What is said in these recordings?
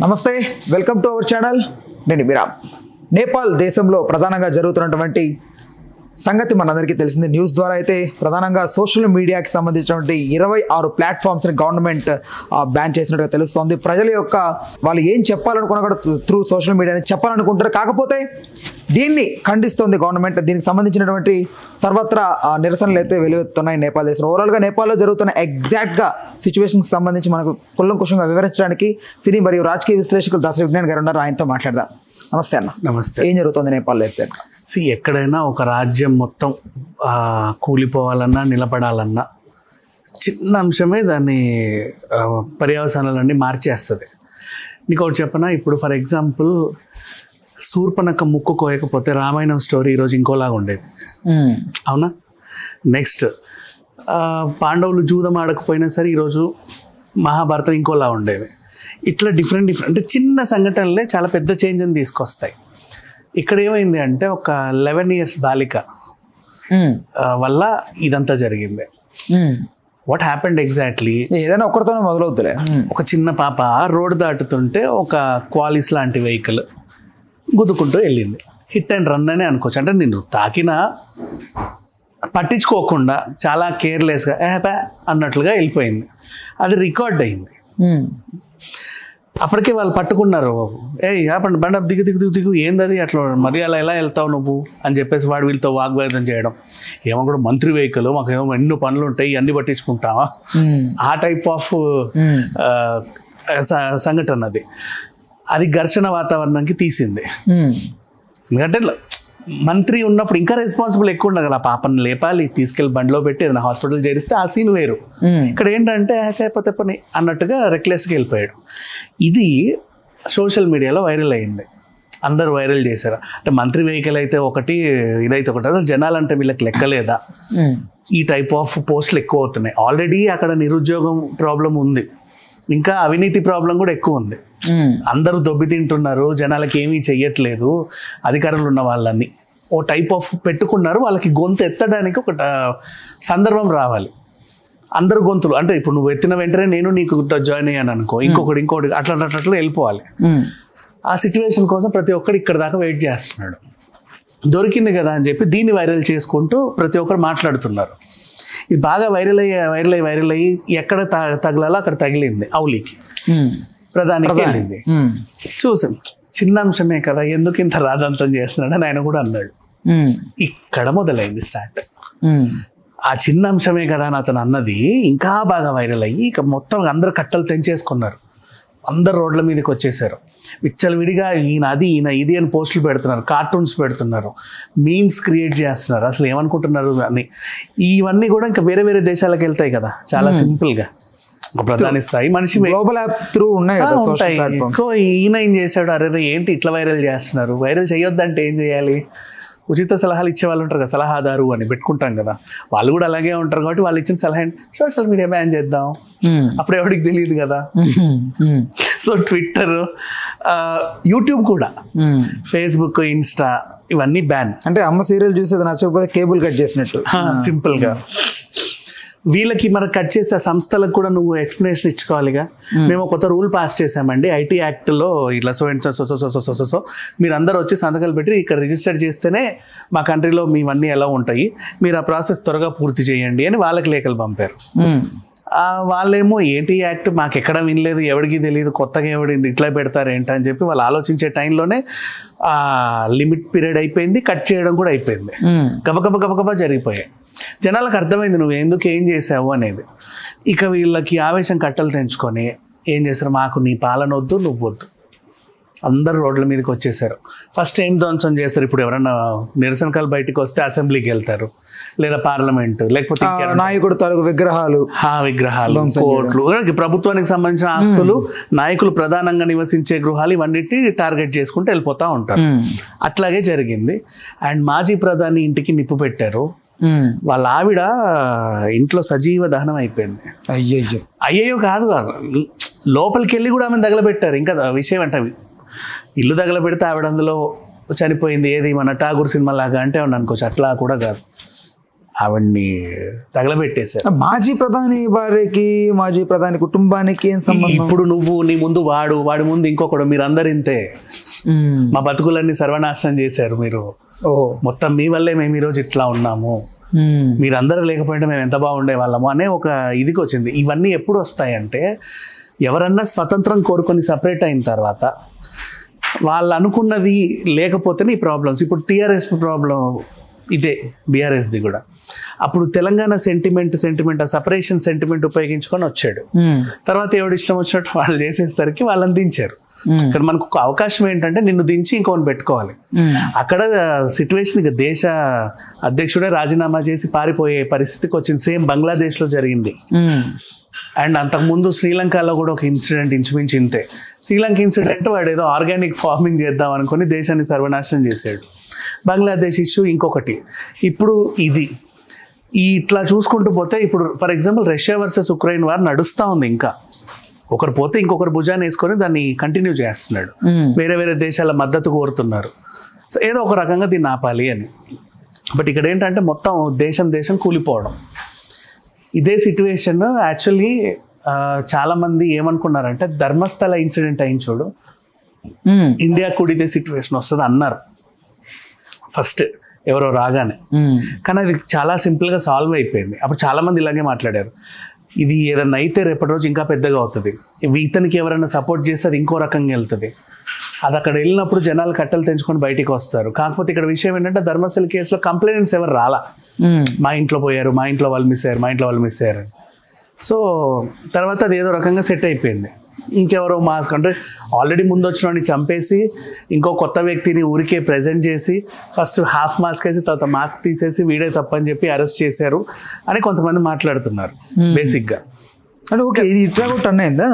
నమస్తే, welcome to our channel. నేను మీరా. నేపాల్ దేశంలో ప్రధానంగా జరుగుతున్నటువంటి సంగతి మనందరికీ తెలిసింది. న్యూస్ ద్వారా అయితే ప్రధానంగా సోషల్ మీడియాకి సంబంధించినటువంటి 26 ప్లాట్ఫామ్స్ని గవర్నమెంట్ బ్యాన్ చేసినట్టుగా తెలుస్తోంది. ప్రజల యొక్క వాళ్ళు ఏం చెప్పాలనుకున్నా కూడా త్రూ సోషల్ మీడియాని చెప్పాలనుకుంటారు. కాకపోతే దీన్ని ఖండిస్తోంది గవర్నమెంట్. దీనికి సంబంధించినటువంటి సర్వత్రా నిరసనలు అయితే వెలువెత్తున్నాయి నేపాల్ దేశంలో. ఓవరాల్గా నేపాల్లో జరుగుతున్న ఎగ్జాక్ట్గా సిచ్యువేషన్కి సంబంధించి మనకు కులంకుశంగా వివరించడానికి సినీ మరియు రాజకీయ విశ్లేషకులు దాసరి విజ్ఞాన్ గారు ఉన్నారు. ఆయనతో మాట్లాడదాం. నమస్తే అన్న. నమస్తే. ఏం జరుగుతుంది నేపాల్లో ఎగ్జాక్ట్గా? ఎక్కడైనా ఒక రాజ్యం మొత్తం కూలిపోవాలన్నా నిలబడాలన్నా చిన్న అంశమే దాన్ని పర్యవసానాలన్నీ మార్చేస్తుంది. నీకు ఒకటి చెప్పనా, ఇప్పుడు ఫర్ ఎగ్జాంపుల్ శూర్పణఖ ముక్కు కోయకపోతే రామాయణం స్టోరీ ఈరోజు ఇంకోలాగా ఉండేది, అవునా? నెక్స్ట్ పాండవులు జూదం ఆడకపోయినా సరే ఈరోజు మహాభారతం ఇంకోలా ఉండేది. ఇట్లా డిఫరెంట్ అంటే చిన్న సంఘటనలే చాలా పెద్ద చేంజ్ని తీసుకొస్తాయి. ఇక్కడ ఏమైంది అంటే ఒక 11 years బాలిక వల్ల ఇదంతా జరిగింది. వాట్ హ్యాపెండ్ ఎగ్జాక్ట్లీ, ఏదైనా ఒక్కరితోనే మొదలవుతులే. ఒక చిన్న పాప రోడ్ దాటుతుంటే ఒక క్వాలిస్ లాంటి వెహికల్ గుద్దుకుంటూ వెళ్ళింది. హిట్ అండ్ రన్ అనే అనుకోవచ్చు. అంటే నేను తాకినా పట్టించుకోకుండా చాలా కేర్లెస్గా అన్నట్లుగా వెళ్ళిపోయింది. అది రికార్డ్ అయింది. అప్పటికే వాళ్ళు పట్టుకున్నారు. ఆపండి, బండ దిగు దిగు దిగు దిగు, ఏందది అట్లా మరి అలా ఎలా వెళ్తావు నువ్వు అని చెప్పేసి వాడు వీళ్ళతో వాగ్వేదం చేయడం. ఏమో కూడా మంత్రి వెహికల్, మాకు ఏమో ఎన్నో పనులు ఉంటాయి, అన్ని పట్టించుకుంటావా, ఆ టైప్ ఆఫ్ సంఘటన. అది ఘర్షణ వాతావరణానికి తీసింది. ఎందుకంటే మంత్రి ఉన్నప్పుడు ఇంకా రెస్పాన్సిబుల్ ఎక్కువ ఉండదు కదా. పాపని లేపాలి, తీసుకెళ్ళి బండిలో పెట్టి ఏదైనా హాస్పిటల్ చేరిస్తే ఆ సీన్ వేరు. ఇక్కడ ఏంటంటే చేయకపోతే పని అన్నట్టుగా రెక్లెస్గా వెళ్ళిపోయాడు. ఇది సోషల్ మీడియాలో వైరల్ అయింది, అందరూ వైరల్ చేశారు. అంటే మంత్రి వెహికల్ అయితే ఒకటి, ఇదైతే ఒకటి. అసలు జనాలంటే వీళ్ళకి లెక్కలేదా? ఈ టైప్ ఆఫ్ పోస్టులు ఎక్కువ అవుతున్నాయి. ఆల్రెడీ అక్కడ నిరుద్యోగం ప్రాబ్లం ఉంది, ఇంకా అవినీతి ప్రాబ్లం కూడా ఎక్కువ ఉంది. అందరూ దొబ్బి తింటున్నారు, జనాలకి ఏమీ చెయ్యట్లేదు. అధికారులు ఉన్న వాళ్ళని ఓ టైప్ ఆఫ్ పెట్టుకున్నారు. వాళ్ళకి గొంతు ఎత్తడానికి ఒక సందర్భం రావాలి. అందరు గొంతులు అంటే ఇప్పుడు నువ్వు ఎత్తిన వెంటనే నేను నీకు జాయిన్ అయ్యాను అనుకో, ఇంకొకటి అట్లా వెళ్ళిపోవాలి. ఆ సిచ్యువేషన్ కోసం ప్రతి ఒక్కరు ఇక్కడ దాకా వెయిట్ చేస్తున్నాడు. దొరికింది కదా అని చెప్పి దీన్ని వైరల్ చేసుకుంటూ ప్రతి ఒక్కరు మాట్లాడుతున్నారు. ఇది బాగా వైరల్ అయ్యి ఎక్కడ తగలాలో అక్కడ తగిలింది. అవులీకి ప్రధానికి వెళ్ళింది. చూసాం, చిన్న అంశమే కదా, ఎందుకు ఇంత రాదంతం చేస్తున్నాడు అని ఆయన కూడా అన్నాడు. ఇక్కడ మొదలైంది స్టార్ట్. ఆ చిన్న అంశమే కదా అని అతను అన్నది ఇంకా బాగా వైరల్ అయ్యి ఇక మొత్తం అందరు కట్టలు తెంచేసుకున్నారు. అందరు రోడ్ల మీదకి వచ్చేసారు. విచ్చలవిడిగా ఈయన అది ఈయన ఇది అని పోస్టులు పెడుతున్నారు, కార్టూన్స్ పెడుతున్నారు, మీమ్స్ క్రియేట్ చేస్తున్నారు. అసలు ఏమనుకుంటున్నారు అని. ఇవన్నీ కూడా ఇంకా వేరే వేరే దేశాలకు వెళ్తాయి కదా చాలా సింపుల్గా. ఒక ప్రధాని స్థాయి మనిషి గ్లోబల్ యాప్ త్రూ ఉన్నాయి. ఈయన ఏం చేశాడు, అరే ఏంటి ఇట్లా వైరల్ చేస్తున్నారు, వైరల్ చేయొద్దంటే ఏం చేయాలి? ఉచిత సలహాలు ఇచ్చే వాళ్ళు ఉంటారు కదా, సలహాదారు అని పెట్టుకుంటాం కదా, వాళ్ళు కూడా అలాగే ఉంటారు. కాబట్టి వాళ్ళు ఇచ్చిన సలహా సోషల్ మీడియా బ్యాన్ చేద్దాం. అప్పుడు ఎవరికి తెలియదు కదా. సో ట్విట్టర్, యూట్యూబ్ కూడా, ఫేస్బుక్, ఇన్స్టా ఇవన్నీ బ్యాన్. అంటే అమ్మ సీరియల్ చూసేది నచ్చకపోతే కేబుల్ కట్ చేసినట్టు సింపుల్గా. వీళ్ళకి మనం కట్ చేసే సంస్థలకు కూడా నువ్వు ఎక్స్ప్లెనేషన్ ఇచ్చుకోవాలిగా. మేము కొత్త రూల్ పాస్ చేసామండి ఐటీ యాక్ట్లో, ఇట్లా సో మీరు అందరూ వచ్చి సంతకాలు పెట్టి ఇక్కడ రిజిస్టర్ చేస్తేనే మా కంట్రీలో మీవన్నీ ఎలా ఉంటాయి, మీరు ఆ ప్రాసెస్ త్వరగా పూర్తి చేయండి అని వాళ్ళకి లేఖలు పంపారు. వాళ్ళేమో ఏంటి యాక్ట్ మాకు ఎక్కడ వినలేదు, ఎవరికి తెలియదు, కొత్తగా ఎవడి ఇట్లా పెడతారు ఏంటని చెప్పి వాళ్ళు ఆలోచించే టైంలోనే లిమిట్ పీరియడ్ అయిపోయింది, కట్ చేయడం కూడా అయిపోయింది. గబగబా జరిగిపోయాయి. జనాలకు అర్థమైంది నువ్వు ఎందుకు ఏం చేసావు అనేది. ఇక వీళ్ళకి ఆవేశం కట్టలు తెంచుకొని ఏం చేశారు, మాకు నీ పాలన వద్దు, నువ్వు వద్దు. అందరు రోడ్ల మీదకి వచ్చేసారు. ఫస్ట్ ఏం ధ్వంసం చేస్తారు, ఇప్పుడు ఎవరన్నా నిరసనకాలు బయటకు వస్తే అసెంబ్లీకి వెళ్తారు, లేదా పార్లమెంట్, లేకపోతే నాయకుడు తాలూకు విగ్రహాలు, కోర్టులు, ప్రభుత్వానికి సంబంధించిన ఆస్తులు, నాయకులు ప్రధానంగా నివసించే గృహాలు, ఇవన్నిటిని టార్గెట్ చేసుకుంటూ వెళ్ళిపోతూ ఉంటారు. అట్లాగే జరిగింది. అండ్ మాజీ ప్రధాని ఇంటికి నిప్పు పెట్టారు. వాళ్ళ ఆవిడ ఇంట్లో సజీవ దహనం అయిపోయింది. అయ్యయ్యో కాదు, లోపలికి వెళ్ళి కూడా ఆమెను తగలబెట్టారు. ఇంకా విషయం అంటే ఇల్లు తగలబెడితే ఆవిడ అందులో చనిపోయింది. ఏది మన ఠాగూర్ సినిమా లాగా అంటే అనుకోవచ్చు, అట్లా కూడా కాదు. ఆవిడ్ని తగలబెట్టేశారు. మాజీ ప్రధాని భార్యకి మాజీ ప్రధాని కుటుంబానికి ఏం సంబంధం? ఇప్పుడు నువ్వు నీ ముందు వాడి ముందు ఇంకొకడు, మీరందరు ఇంతే, మా బతుకులన్నీ సర్వనాశనం చేశారు మీరు, మొత్తం మీ వల్లే మేము ఈరోజు ఇట్లా ఉన్నాము, మీరందరూ లేకపోయింటే మేము ఎంత బాగుండే వాళ్ళము అనే ఒక ఇదికి వచ్చింది. ఇవన్నీ ఎప్పుడు వస్తాయంటే ఎవరన్నా స్వతంత్రం కోరుకొని సపరేట్ అయిన తర్వాత వాళ్ళు అనుకున్నది లేకపోతేనే ఈ ప్రాబ్లమ్స్. ఇప్పుడు టీఆర్ఎస్ ప్రాబ్లం ఇదే, బీఆర్ఎస్ది కూడా. అప్పుడు తెలంగాణ సెంటిమెంట్ ఆ సపరేషన్ సెంటిమెంట్ ఉపయోగించుకొని వచ్చాడు. తర్వాత ఎవడు ఇష్టం వచ్చినట్టు వాళ్ళు చేసేసరికి వాళ్ళని దించారు. ఇక్కడ మనకు ఒక అవకాశం ఏంటంటే నిన్ను దించి ఇంకోని పెట్టుకోవాలి. అక్కడ సిచ్యువేషన్ ఇక దేశ అధ్యక్షుడే రాజీనామా చేసి పారిపోయే పరిస్థితికి వచ్చింది. సేమ్ బంగ్లాదేశ్లో జరిగింది. అండ్ అంతకుముందు శ్రీలంకలో కూడా ఒక ఇన్సిడెంట్ ఇంచుమించు ఇంతే. శ్రీలంక ఇన్సిడెంట్ వాడు ఏదో ఆర్గానిక్ ఫార్మింగ్ చేద్దాం అనుకుని దేశాన్ని సర్వనాశనం చేశాడు. బంగ్లాదేశ్ ఇష్యూ ఇంకొకటి. ఇప్పుడు ఇది ఇట్లా చూసుకుంటూ పోతే ఇప్పుడు for example Russia versus Ukraine war నడుస్తూ ఉంది. ఇంకా ఒకరు పోతే ఇంకొకరు భుజాన్ని వేసుకొని దాన్ని కంటిన్యూ చేస్తున్నాడు. వేరే వేరే దేశాల మద్దతు కోరుతున్నారు. సో ఏదో ఒక రకంగా దీన్ని ఆపాలి అని. బట్ ఇక్కడ ఏంటంటే మొత్తం దేశం కూలిపోవడం. ఇదే సిచ్యువేషన్ యాక్చువల్లీ చాలామంది ఏమనుకున్నారంటే ధర్మస్థల ఇన్సిడెంట్ అయిన చూడు, ఇండియా కూడా ఇదే సిచ్యువేషన్ వస్తుంది అన్నారు ఫస్ట్ ఎవరో రాగానే. కానీ అది చాలా సింపుల్గా సాల్వ్ అయిపోయింది. అప్పుడు చాలామంది ఇలాగే మాట్లాడారు, ఇది ఏదన్నా అయితే రేపటి రోజు ఇంకా పెద్దగా అవుతుంది, ఇతనికి ఎవరైనా సపోర్ట్ చేస్తే అది ఇంకో రకంగా వెళ్తుంది, అది అక్కడ వెళ్ళినప్పుడు జనాలు కట్టలు తెంచుకొని బయటికి వస్తారు. కాకపోతే ఇక్కడ విషయం ఏంటంటే ధర్మస్థల కేసులో కంప్లైంట్స్ ఎవరు రాలా. మా ఇంట్లో పోయారు, మా ఇంట్లో వాళ్ళు మిస్ అయ్యారు. సో తర్వాత అది ఏదో రకంగా సెట్ అయిపోయింది. ఇంకెవరో మాస్క్ అంటే ఆల్రెడీ ముందు వచ్చిన చంపేసి ఇంకో కొత్త వ్యక్తిని ఊరికే ప్రెజెంట్ చేసి ఫస్ట్ హాఫ్ మాస్క్ వేసి తర్వాత మాస్క్ తీసేసి వీడే తప్పని చెప్పి అరెస్ట్ చేశారు అని కొంతమంది మాట్లాడుతున్నారు బేసిక్గా. అంటే ఓకే, ఇది ఇట్లా కూడా టర్న్ అయిందా?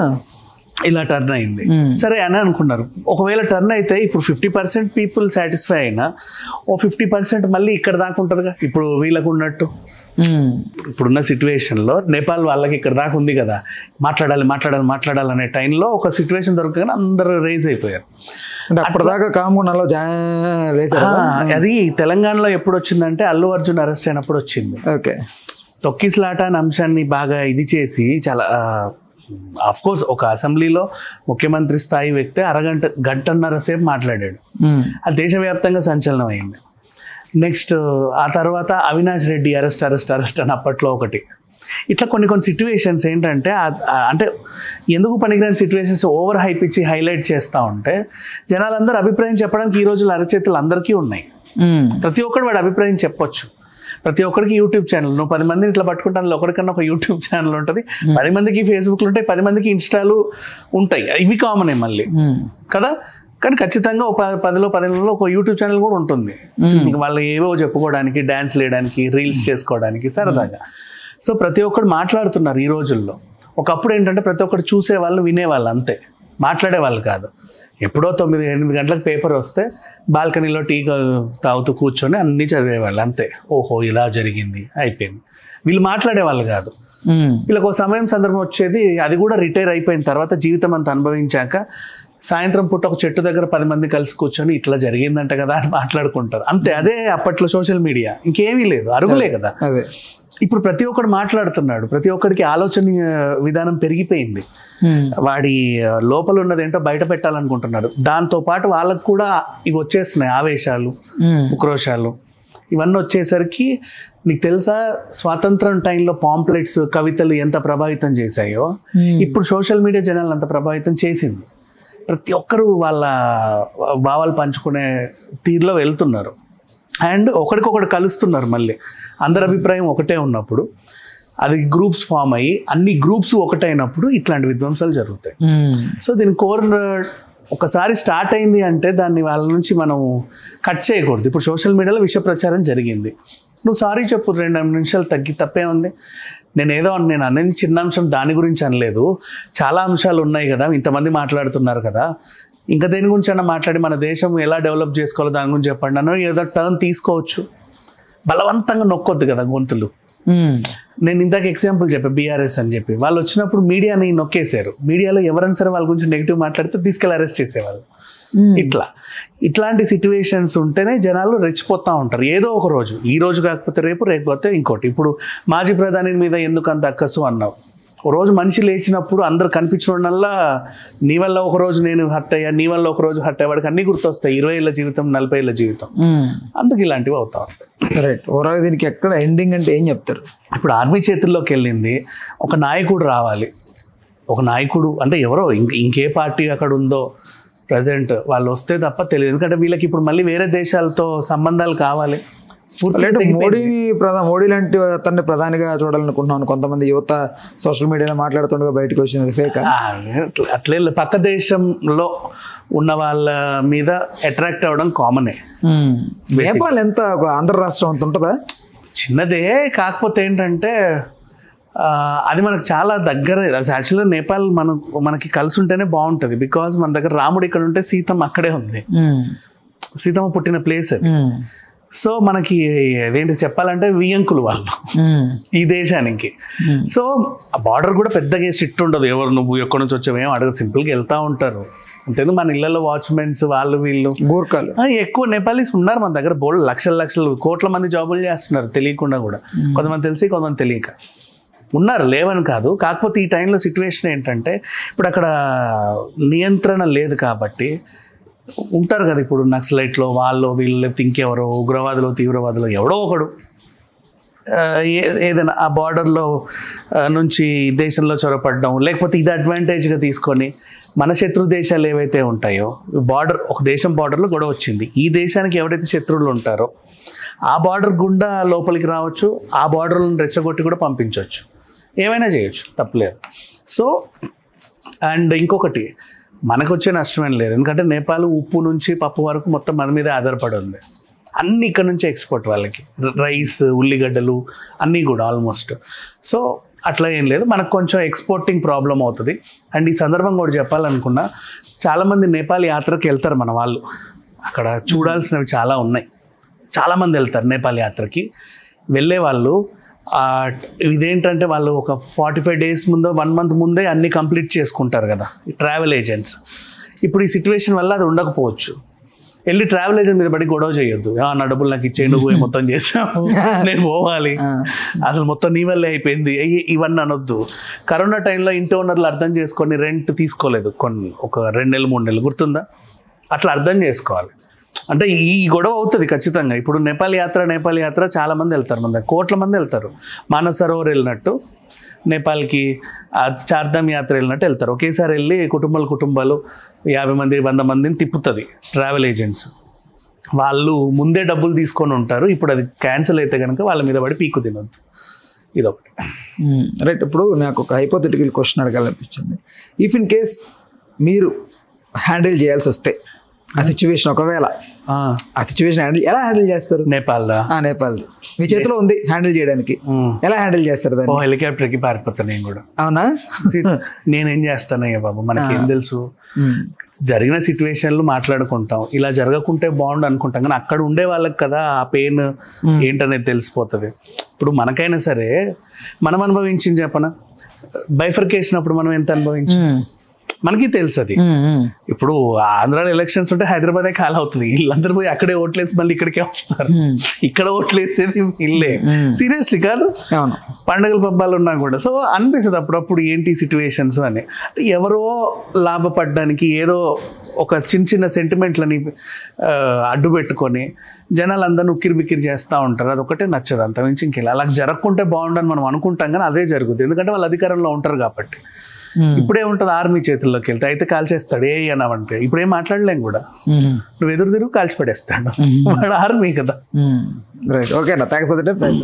ఇలా టర్న్ అయింది సరే అని అనుకున్నారు. ఒకవేళ టర్న్ అయితే ఇప్పుడు 50% పీపుల్ సాటిస్ఫై అయినా ఓ 50% మళ్ళీ ఇక్కడ దాకా ఉంటుందిగా. ఇప్పుడు వీళ్ళకు ఉన్నట్టు ఇప్పుడున్న సిచ్యువేషన్లో నేపాల్ వాళ్ళకి ఇక్కడ దాకా ఉంది కదా, మాట్లాడాలి అనే టైంలో ఒక సిచ్యువేషన్ దొరకగానే అందరూ రేజ్ అయిపోయారు. అప్పటిదాకా కామునలో అది తెలంగాణలో ఎప్పుడు వచ్చిందంటే అల్లు అర్జున్ అరెస్ట్ అయినప్పుడు వచ్చింది. ఓకే, తొక్కిసలాట అనే అంశాన్ని బాగా ఇది చేసి చాలా ఆఫ్ కోర్స్ ఒక అసెంబ్లీలో ముఖ్యమంత్రి స్థాయి వ్యక్తి గంటన్నర సేపు మాట్లాడాడు. అది దేశవ్యాప్తంగా సంచలనం అయింది. నెక్స్ట్ ఆ తర్వాత అవినాష్ రెడ్డి అరెస్ట్ అని అప్పట్లో ఒకటి. ఇట్లా కొన్ని సిచ్యువేషన్స్ ఏంటంటే అంటే ఎందుకు పనికిరాని సిచ్యువేషన్స్ ఓవర్ హైప్ ఇచ్చి హైలైట్ చేస్తూ ఉంటే జనాలందరూ అభిప్రాయం చెప్పడానికి ఈ రోజుల్లో అరచేతులు అందరికీ ఉన్నాయి. ప్రతి ఒక్కరు వాడి అభిప్రాయం చెప్పొచ్చు. ప్రతి ఒక్కరికి యూట్యూబ్ ఛానల్, నువ్వు 10 మందిని ఇట్లా పట్టుకుంటే అందులో ఒకరికన్నా ఒక యూట్యూబ్ ఛానల్ ఉంటుంది, 10 మందికి ఫేస్బుక్లు ఉంటాయి, 10 మందికి ఇన్స్టాలు ఉంటాయి. ఇవి కామనే మళ్ళీ కదా. కానీ ఖచ్చితంగా ఒక 10లో ఒక యూట్యూబ్ ఛానల్ కూడా ఉంటుంది. వాళ్ళు ఏవో చెప్పుకోవడానికి, డ్యాన్స్ వేయడానికి, రీల్స్ చేసుకోవడానికి సరదాగా. సో ప్రతి ఒక్కరు మాట్లాడుతున్నారు ఈ రోజుల్లో. ఒకప్పుడు ఏంటంటే ప్రతి ఒక్కరు చూసేవాళ్ళు, వినేవాళ్ళు, అంతే, మాట్లాడేవాళ్ళు కాదు. ఎప్పుడో 9-8 గంటలకు పేపర్ వస్తే బాల్కనీలో టీ తాగుతూ కూర్చొని అన్నీ చదివేవాళ్ళు, అంతే. ఓహో ఇలా జరిగింది అయిపోయింది. వీళ్ళు మాట్లాడేవాళ్ళు కాదు. వీళ్ళకి ఒక సమయం సందర్భం వచ్చేది, అది కూడా రిటైర్ అయిపోయిన తర్వాత జీవితం అంతా అనుభవించాక సాయంత్రం పూట ఒక చెట్టు దగ్గర 10 మంది కలిసి కూర్చొని ఇట్లా జరిగిందంట కదా అని మాట్లాడుకుంటారు, అంతే. అదే అప్పట్లో సోషల్ మీడియా, ఇంకేమీ లేదు, అరుగులే కదా. ఇప్పుడు ప్రతి ఒక్కడు మాట్లాడుతున్నాడు, ప్రతి ఒక్కడికి ఆలోచన విధానం పెరిగిపోయింది. వాడి లోపల ఉన్నది ఏంటో బయట పెట్టాలనుకుంటున్నాడు. దాంతోపాటు వాళ్ళకు కూడా ఇవి వచ్చేస్తున్నాయి, ఆవేశాలు, ఉక్రోషాలు, ఇవన్నీ వచ్చేసరికి నీకు తెలుసా స్వాతంత్రం టైంలో పాంప్లెట్స్, కవితలు ఎంత ప్రభావితం చేశాయో ఇప్పుడు సోషల్ మీడియా జనాలను అంత ప్రభావితం చేసింది. ప్రతి ఒక్కరూ వాళ్ళ భావాలు పంచుకునే తీరులో వెళ్తున్నారు అండ్ ఒకరికొకరు కలుస్తున్నారు. మళ్ళీ అందరి అభిప్రాయం ఒకటే ఉన్నప్పుడు అది గ్రూప్స్ ఫామ్ అయ్యి అన్ని గ్రూప్స్ ఒకటైనప్పుడు ఇట్లాంటి విధ్వంసాలు జరుగుతాయి. సో దీని కోర్ ఒకసారి స్టార్ట్ అయింది అంటే దాన్ని వాళ్ళ నుంచి మనం కట్ చేయకూడదు. ఇప్పుడు సోషల్ మీడియాలో విష ప్రచారం జరిగింది, నువ్వు సారీ చెప్పు, 2 నిమిషాలు తగ్గి తప్పే ఉంది. నేను అనేది చిన్న అంశం దాని గురించి అనలేదు, చాలా అంశాలు ఉన్నాయి కదా, ఇంతమంది మాట్లాడుతున్నారు కదా, ఇంకా దేని గురించి అన్నా మాట్లాడి మన దేశం ఎలా డెవలప్ చేసుకోవాలో దాని గురించి చెప్పండి అని ఏదో టర్న్ తీసుకోవచ్చు. బలవంతంగా నొక్కొద్దు కదా గొంతులు. నేను ఇందాక ఎగ్జాంపుల్ చెప్పా బీఆర్ఎస్ అని చెప్పి, వాళ్ళు వచ్చినప్పుడు మీడియాని నొక్కేశారు. మీడియాలో ఎవరైనా సరే వాళ్ళ గురించి నెగిటివ్ మాట్లాడితే తీసుకెళ్ళి అరెస్ట్ చేసేవాళ్ళు. ఇట్లాంటి సిచ్యువేషన్స్ ఉంటేనే జనాలు రెచ్చిపోతూ ఉంటారు. ఏదో ఒక రోజు, ఈ రోజు కాకపోతే రేపు, రేకపోతే ఇంకోటి. ఇప్పుడు మాజీ ప్రధాని మీద ఎందుకు అంత అక్కసు అన్నావు. ఒక రోజు మనిషి లేచినప్పుడు అందరు కనిపించడంలా నీ వల్ల ఒక రోజు నేను హర్ట్ అయ్యా, నీ వల్ల ఒక రోజు హర్ట్ అయ్యా, వాడికి అన్ని గుర్తొస్తాయి. 20 ఏళ్ళ జీవితం, 40 ఏళ్ళ జీవితం, అందుకు ఇలాంటివి అవుతా ఉంటాయి. రైట్. ఓవరాల్ దీనికి ఎక్కడ ఎండింగ్ అంటే ఏం చెప్తారు? ఇప్పుడు ఆర్మీ చేతుల్లోకి వెళ్ళింది, ఒక నాయకుడు రావాలి. ఒక నాయకుడు అంటే ఎవరో ఇంకే పార్టీ అక్కడ ఉందో ప్రజెంట్ వాళ్ళు వస్తే తప్ప తెలియదు. ఎందుకంటే వీళ్ళకి ఇప్పుడు మళ్ళీ వేరే దేశాలతో సంబంధాలు కావాలి. మోడీ లాంటి అతన్ని ప్రధానిగా చూడాలనుకుంటున్నాను. కొంతమంది యువత సోషల్ మీడియాలో మాట్లాడుతుండగా బయటకు వచ్చింది ఫేక్. అట్లే పక్క దేశంలో ఉన్న వాళ్ళ మీద అట్రాక్ట్ అవ్వడం కామనే. నేపాల్ ఎంత ఆంధ్ర రాష్ట్రం అంత ఉంటుందా? చిన్నదే, కాకపోతే ఏంటంటే అది మనకు చాలా దగ్గర. యాక్చువల్గా నేపాల్ మనకి కలిసి ఉంటేనే బాగుంటుంది. బికాజ్ మన దగ్గర రాముడు ఇక్కడ ఉంటే సీతమ్మ అక్కడే ఉంది. సీతమ్మ పుట్టిన ప్లేస్ అది. సో మనకి ఏంటి చెప్పాలంటే వియంకులు వాళ్ళు ఈ దేశానికి. సో ఆ బార్డర్ కూడా పెద్దగా స్ట్రిక్ట్ ఉండదు. ఎవరు నువ్వు ఎక్కడి నుంచి వచ్చావు ఏమో అడగదు, సింపుల్గా వెళ్తూ ఉంటారు. అంతేందుకు మన ఇళ్లలో వాచ్మెన్స్ వాళ్ళు వీళ్ళు గూర్ఖాలు ఎక్కువ నేపాలీస్ ఉన్నారు మన దగ్గర. బోల్డ్ లక్షల కోట్ల మంది జాబులు చేస్తున్నారు తెలియకుండా కూడా. కొంతమంది తెలిసి కొంతమంది తెలియక ఉన్నారు, లేవని కాదు. కాకపోతే ఈ టైంలో సిచ్యువేషన్ ఏంటంటే ఇప్పుడు అక్కడ నియంత్రణ లేదు కాబట్టి ఉంటారు కదా. ఇప్పుడు నక్సలైట్లో వాళ్ళు వీళ్ళు, లేకపోతే ఇంకెవరో ఉగ్రవాదులు తీవ్రవాదులు ఎవడో ఒకడు ఏదైనా ఆ బార్డర్లో నుంచి దేశంలో చొరపడడం, లేకపోతే ఇది అడ్వాంటేజ్గా తీసుకొని మన శత్రు దేశాలు ఏవైతే ఉంటాయో, ఒక దేశం బార్డర్లో గొడవ వచ్చింది, ఈ దేశానికి ఎవరైతే శత్రువులు ఉంటారో ఆ బార్డర్ గుండా లోపలికి రావచ్చు, ఆ బార్డర్లను రెచ్చగొట్టి కూడా పంపించవచ్చు, ఏమైనా చేయొచ్చు, తప్పలేదు. సో అండ్ ఇంకొకటి మనకు వచ్చే నష్టమేం లేదు. ఎందుకంటే నేపాల్ ఉప్పు నుంచి పప్పు వరకు మొత్తం మన మీదే ఆధారపడి ఉంది. అన్నీ ఇక్కడ నుంచి ఎక్స్పోర్ట్ వాళ్ళకి, రైస్, ఉల్లిగడ్డలు అన్నీ కూడా ఆల్మోస్ట్. సో అట్లా ఏం లేదు, మనకు కొంచెం ఎక్స్పోర్టింగ్ ప్రాబ్లం అవుతుంది. అండ్ ఈ సందర్భం కూడా చెప్పాలనుకున్నా, చాలామంది నేపాల్ యాత్రకి వెళ్తారు మన వాళ్ళు. అక్కడ చూడాల్సినవి చాలా ఉన్నాయి. చాలామంది వెళ్తారు నేపాల్ యాత్రకి. వెళ్ళే వాళ్ళు ఇదేంటంటే వాళ్ళు ఒక 45 days ముందో 1 month ముందే అన్ని కంప్లీట్ చేసుకుంటారు కదా ఈ ట్రావెల్ ఏజెంట్స్. ఇప్పుడు ఈ సిచ్యువేషన్ వల్ల అది ఉండకపోవచ్చు. వెళ్ళి ట్రావెల్ ఏజెంట్ మీద పడి గొడవ చేయొద్దు. నా డబ్బులు నాకు ఇచ్చే, నువ్వు మొత్తం చేసావు, నేను పోవాలి, అసలు మొత్తం నీ వల్లే అయిపోయింది, ఇవన్నీ అనొద్దు. కరోనా టైంలో ఇంటి ఓనర్లు అర్థం చేసుకొని రెంట్ తీసుకోలేదు ఒక 2 నెలలు 3 నెలలు, గుర్తుందా? అట్లా అర్థం చేసుకోవాలి. అంటే ఈ గొడవ అవుతుంది ఖచ్చితంగా. ఇప్పుడు నేపాల్ యాత్ర చాలామంది వెళ్తారు, మన కోట్ల మంది వెళ్తారు. మానస సరోవర్ వెళ్ళినట్టు నేపాల్కి చార్ధామ్ యాత్ర వెళ్ళినట్టు వెళ్తారు. ఒకేసారి వెళ్ళి కుటుంబాలు 50 మంది 100 మందిని తిప్పుతుంది ట్రావెల్ ఏజెంట్స్. వాళ్ళు ముందే డబ్బులు తీసుకొని ఉంటారు. ఇప్పుడు అది క్యాన్సిల్ అయితే కనుక వాళ్ళ మీద పడి పీక్కు తినొద్దు. ఇదొకటి. రైట్. ఇప్పుడు నాకు ఒక హైపోథెటికల్ క్వశ్చన్ అడగాలనిపించింది. ఇఫ్ ఇన్ కేస్ మీరు హ్యాండిల్ చేయాల్సి వస్తే ఆ సిచ్యువేషన్, ఒకవేళ ఆ సిచ్యువేషన్ ఎలా హ్యాండిల్ చేస్తారు? నేపాల్ మీ చేతిలో ఉంది హ్యాండిల్ చేయడానికి, ఎలా హ్యాండిల్ చేస్తారు దాన్ని? హెలికాప్టర్కి పారిపోతాను నేను కూడా. అవునా? నేనేం చేస్తానయ్యా బాబు, మనకేం తెలుసు? జరిగిన సిచ్యువేషన్లు మాట్లాడుకుంటాం, ఇలా జరగకుంటే బాగుండు అనుకుంటాం, కానీ అక్కడ ఉండే వాళ్ళకి కదా ఆ పెయిన్ ఏంటనేది తెలిసిపోతుంది. ఇప్పుడు మనకైనా సరే మనం అనుభవించింది చెప్పనా, బైఫర్కేషన్ అప్పుడు మనం ఎంత అనుభవించాం మనకి తెలుసు. అది ఇప్పుడు ఆంధ్రాలో ఎలక్షన్స్ ఉంటే హైదరాబాదే కాల్ అవుతుంది, వీళ్ళందరూ పోయి అక్కడే ఓట్లేసి మళ్ళీ ఇక్కడికే వస్తారు. ఇక్కడ ఓట్లేసేది వీళ్ళే. సీరియస్లీ కాదు, పండుగల పబ్బాలు ఉన్నా కూడా. సో అనిపిస్తుంది అప్పుడప్పుడు ఏంటి సిచ్యువేషన్స్ అని. ఎవరో లాభపడడానికి ఏదో ఒక చిన్న సెంటిమెంట్లని అడ్డు పెట్టుకొని జనాలందరూ ఉక్కిరి బిక్కిరి చేస్తూ ఉంటారు. అదొకటే నచ్చదు, అంతమించి ఇంకెలా. అలా జరగకుంటే బాగుండని మనం అనుకుంటాం, కానీ అదే జరుగుతుంది. ఎందుకంటే వాళ్ళు అధికారంలో ఉంటారు కాబట్టి. ఇప్పుడే ఉంటుంది ఆర్మీ చేతుల్లోకి వెళ్తే అయితే కాల్చేస్తాడు ఏ అన్నావంటే. ఇప్పుడు ఏం మాట్లాడలేం కూడా, నువ్వు ఎదురు తిరుగు కాల్చి పడేస్తాడు, వాడు ఆర్మీ కదా. రైట్. ఓకేనా, థ్యాంక్స్ ఫర్ ద టైం.